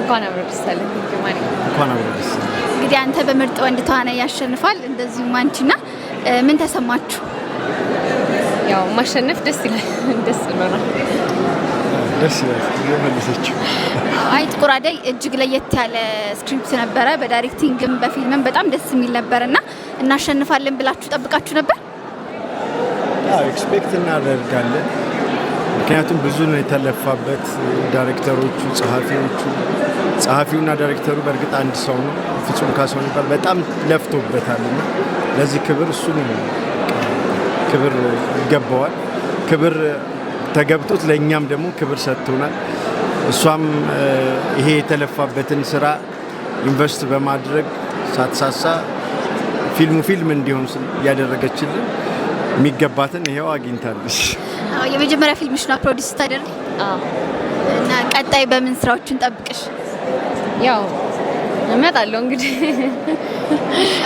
እንኳን አብሮ ደስ አለን። እንኳን አብሮ ደስ አለን። እንግዲህ አንተ በምርጥ ወንድ ተዋናይ ያሸንፋል፣ እንደዚሁም አንቺና ምን ተሰማችሁ? ያው ማሸነፍ ደስ ይላል። ደስ ብሎናል። ደስ ይላል። የመለሰችው አይ ጥቁር አደይ እጅግ ለየት ያለ ስክሪፕት ነበረ። በዳይሬክቲንግም በፊልምም በጣም ደስ የሚል ነበርና እናሸንፋለን ብላችሁ ጠብቃችሁ ነበር? አዎ ኤክስፔክት እናደርጋለን። ምክንያቱም ብዙ ነው የተለፋበት። ዳይሬክተሮቹ፣ ጸሐፊውና ዳይሬክተሩ በእርግጥ አንድ ሰው ነው፣ ፍጹም ካሳሁን ይባላል። በጣም ለፍቶበታልና ለዚህ ክብር እሱ ክብር ይገባዋል። ክብር ተገብቶት ለእኛም ደግሞ ክብር ሰጥቶናል። እሷም ይሄ የተለፋበትን ስራ ኢንቨስት በማድረግ ሳትሳሳ ፊልም እንዲሆን ያደረገችልን የሚገባትን ይሄው አግኝታለች። የመጀመሪያ ፊልምሽ ነው ፕሮዲዩስ ታደርጊ? እና ቀጣይ በምን ስራዎችን ጠብቅሽ? ያው እመጣለሁ እንግዲህ።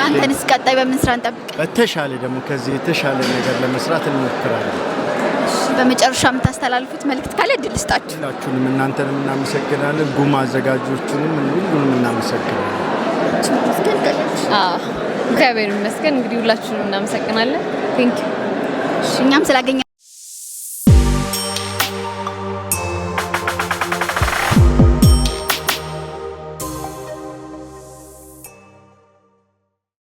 አንተንስ ቀጣይ በምን ስራ እንጠብቅ? በተሻለ ደግሞ ከዚህ የተሻለ ነገር ለመስራት እንሞክራለን። በመጨረሻ የምታስተላልፉት መልእክት ካለ እድል ስጣችሁ። ሁላችሁንም እናንተንም እናመሰግናለን። ጉማ አዘጋጆቹንም ሁሉንም እናመሰግናለን። እግዚአብሔር ይመስገን። እንግዲህ ሁላችሁንም እናመሰግናለን። ቴንክ ዩ። እኛም ስላገኘ